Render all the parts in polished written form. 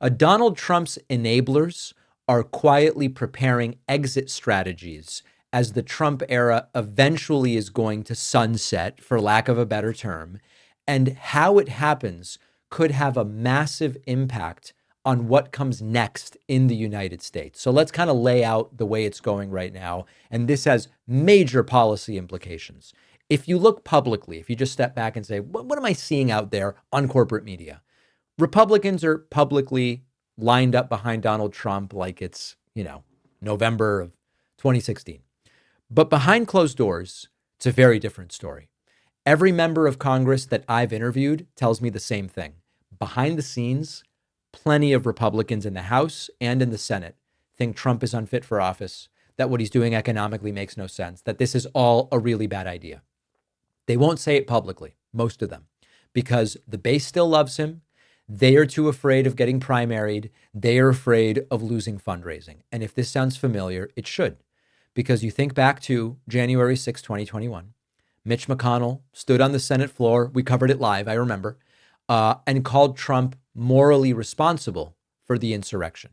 Donald Trump's enablers are quietly preparing exit strategies as the Trump era eventually is going to sunset, for lack of a better term. And how it happens could have a massive impact on what comes next in the United States. So let's kind of lay out the way it's going right now. And this has major policy implications. If you look publicly, if you just step back and say, what am I seeing out there on corporate media? Republicans are publicly lined up behind Donald Trump like it's, November of 2016. But behind closed doors, it's a very different story. Every member of Congress that I've interviewed tells me the same thing. Behind the scenes, plenty of Republicans in the House and in the Senate think Trump is unfit for office, that what he's doing economically makes no sense, that this is all a really bad idea. They won't say it publicly, most of them, because the base still loves him. They are too afraid of getting primaried. They are afraid of losing fundraising. And if this sounds familiar, it should, because you think back to January 6, 2021. Mitch McConnell stood on the Senate floor. We covered it live, I remember, and called Trump morally responsible for the insurrection.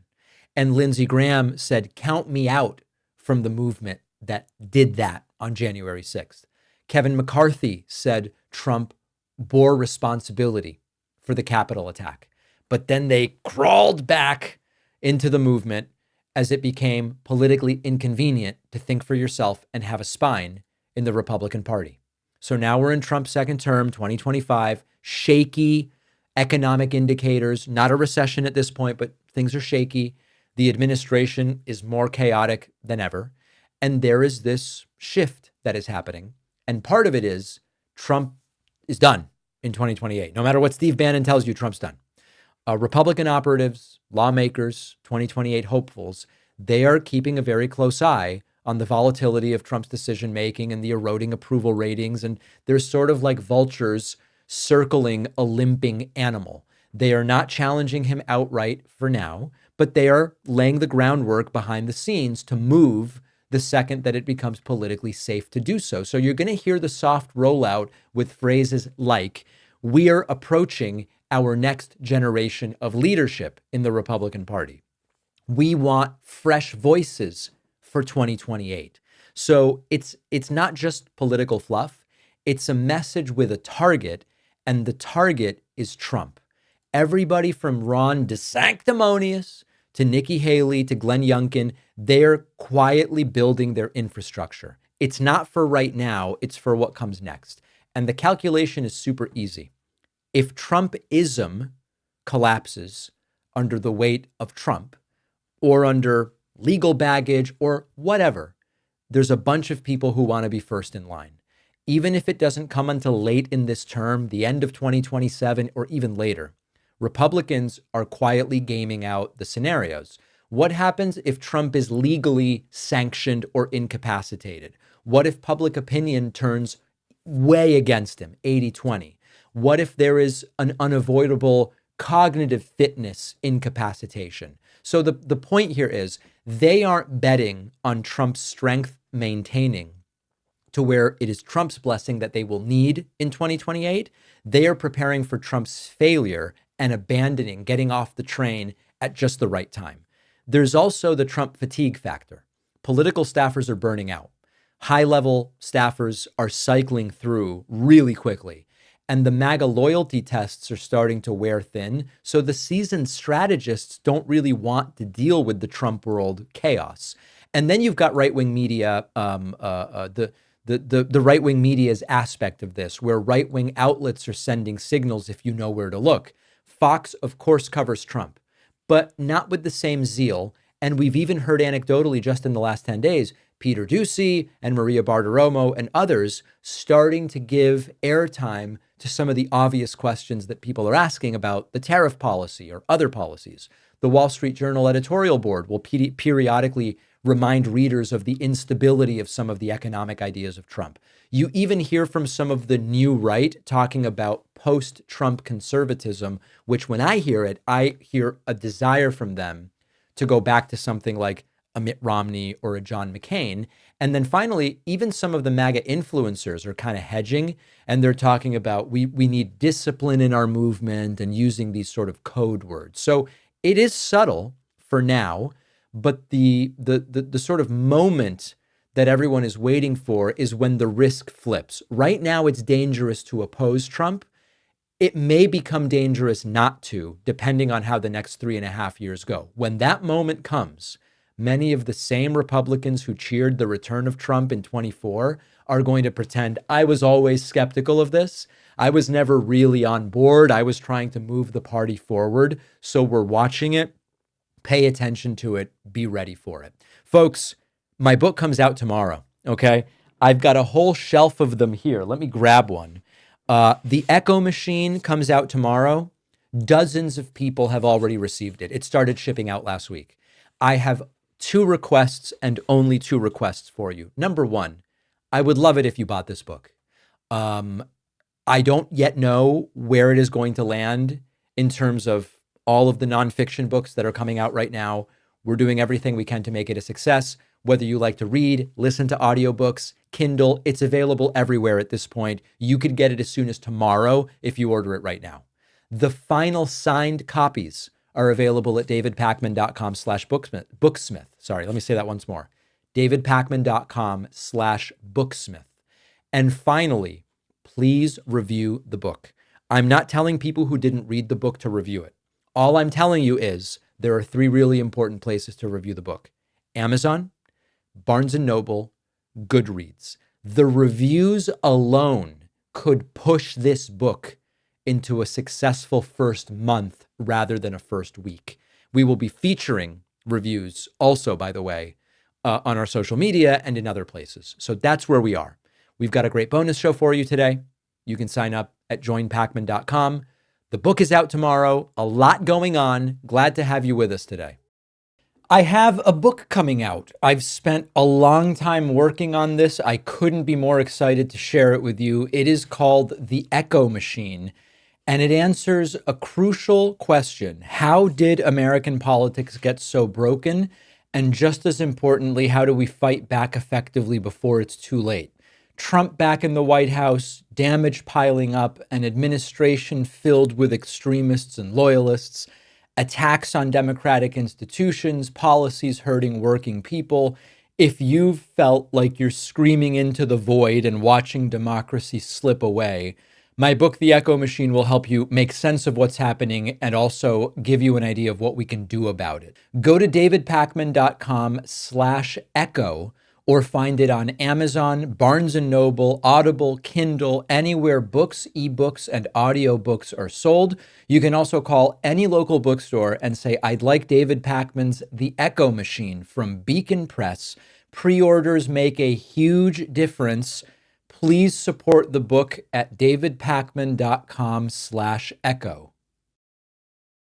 And Lindsey Graham said, count me out from the movement that did that on January 6th. Kevin McCarthy said Trump bore responsibility for the Capitol attack. But then they crawled back into the movement as it became politically inconvenient to think for yourself and have a spine in the Republican Party. So now we're in Trump's second term, 2025, shaky economic indicators, not a recession at this point, but things are shaky. The administration is more chaotic than ever. And there is this shift that is happening. And part of it is Trump is done in 2028. No matter what Steve Bannon tells you, Trump's done. Republican operatives, lawmakers, 2028 hopefuls, they are keeping a very close eye on the volatility of Trump's decision making and the eroding approval ratings. And they're sort of like vultures circling a limping animal. They are not challenging him outright for now, but they are laying the groundwork behind the scenes to move the second that it becomes politically safe to do so. So you're going to hear the soft rollout with phrases like, we are approaching our next generation of leadership in the Republican Party. We want fresh voices for 2028. So it's not just political fluff. It's a message with a target, and the target is Trump. Everybody from Ron DeSanctimonious to Nikki Haley to Glenn Youngkin, they're quietly building their infrastructure. It's not for right now, it's for what comes next. And the calculation is super easy. If Trumpism collapses under the weight of Trump or under legal baggage or whatever, there's a bunch of people who want to be first in line. Even if it doesn't come until late in this term, the end of 2027 or even later, Republicans are quietly gaming out the scenarios. What happens if Trump is legally sanctioned or incapacitated? What if public opinion turns way against him, 80-20? What if there is an unavoidable cognitive fitness incapacitation? So the point here is they aren't betting on Trump's strength maintaining to where it is Trump's blessing that they will need in 2028. They are preparing for Trump's failure and abandoning, getting off the train at just the right time. There's also the Trump fatigue factor. Political staffers are burning out. High-level staffers are cycling through really quickly. And the MAGA loyalty tests are starting to wear thin. So the seasoned strategists don't really want to deal with the Trump world chaos. And then you've got right-wing media, the right-wing media's aspect of this, where right-wing outlets are sending signals if you know where to look. Fox, of course, covers Trump, but not with the same zeal. And we've even heard anecdotally just in the last 10 days, Peter Doocy and Maria Bartiromo and others starting to give airtime to some of the obvious questions that people are asking about the tariff policy or other policies. The Wall Street Journal editorial board will periodically remind readers of the instability of some of the economic ideas of Trump. You even hear from some of the new right talking about post-Trump conservatism, which when I hear a desire from them to go back to something like a Mitt Romney or a John McCain. And then finally, even some of the MAGA influencers are kind of hedging, and they're talking about we need discipline in our movement and using these sort of code words. So It is subtle for now, but the sort of moment that everyone is waiting for is when the risk flips. Right now, it's dangerous to oppose Trump. It may become dangerous not to, depending on how the next 3.5 years go. When that moment comes, many of the same Republicans who cheered the return of Trump in 24 are going to pretend, I was always skeptical of this. I was never really on board. I was trying to move the party forward. So we're watching it. Pay attention to it. Be ready for it. Folks, my book comes out tomorrow, okay? I've got a whole shelf of them here. Let me grab one. The Echo Machine comes out tomorrow. Dozens of people have already received it. It started shipping out last week. I have 2 requests and only 2 requests for you. Number one, I would love it if you bought this book. I don't yet know where it is going to land in terms of all of the nonfiction books that are coming out right now. We're doing everything we can to make it a success. Whether you like to read, listen to audiobooks, Kindle, it's available everywhere at this point. You could get it as soon as tomorrow if you order it right now. The final signed copies are available at davidpakman.com/booksmith. Sorry, let me say that once more. davidpakman.com/booksmith. And finally, please review the book. I'm not telling people who didn't read the book to review it. All I'm telling you is there are 3 really important places to review the book: Amazon, Barnes & Noble, Goodreads. The reviews alone could push this book into a successful first month rather than a first week. We will be featuring reviews also, by the way, on our social media and in other places. So that's where we are. We've got a great bonus show for you today. You can sign up at joinpakman.com. The book is out tomorrow. A lot going on. Glad to have you with us today. I have a book coming out. I've spent a long time working on this. I couldn't be more excited to share it with you. It is called The Echo Machine, and it answers a crucial question. How did American politics get so broken? And just as importantly, how do we fight back effectively before it's too late? Trump back in the White House, damage piling up, an administration filled with extremists and loyalists, attacks on democratic institutions, policies hurting working people. If you've felt like you're screaming into the void and watching democracy slip away, my book, The Echo Machine, will help you make sense of what's happening and also give you an idea of what we can do about it. Go to davidpakman.com/echo or find it on Amazon, Barnes & Noble, Audible, Kindle, anywhere books, ebooks, and audiobooks are sold. You can also call any local bookstore and say, I'd like David Pakman's The Echo Machine from Beacon Press. Pre-orders make a huge difference. Please support the book at davidpakman.com/echo.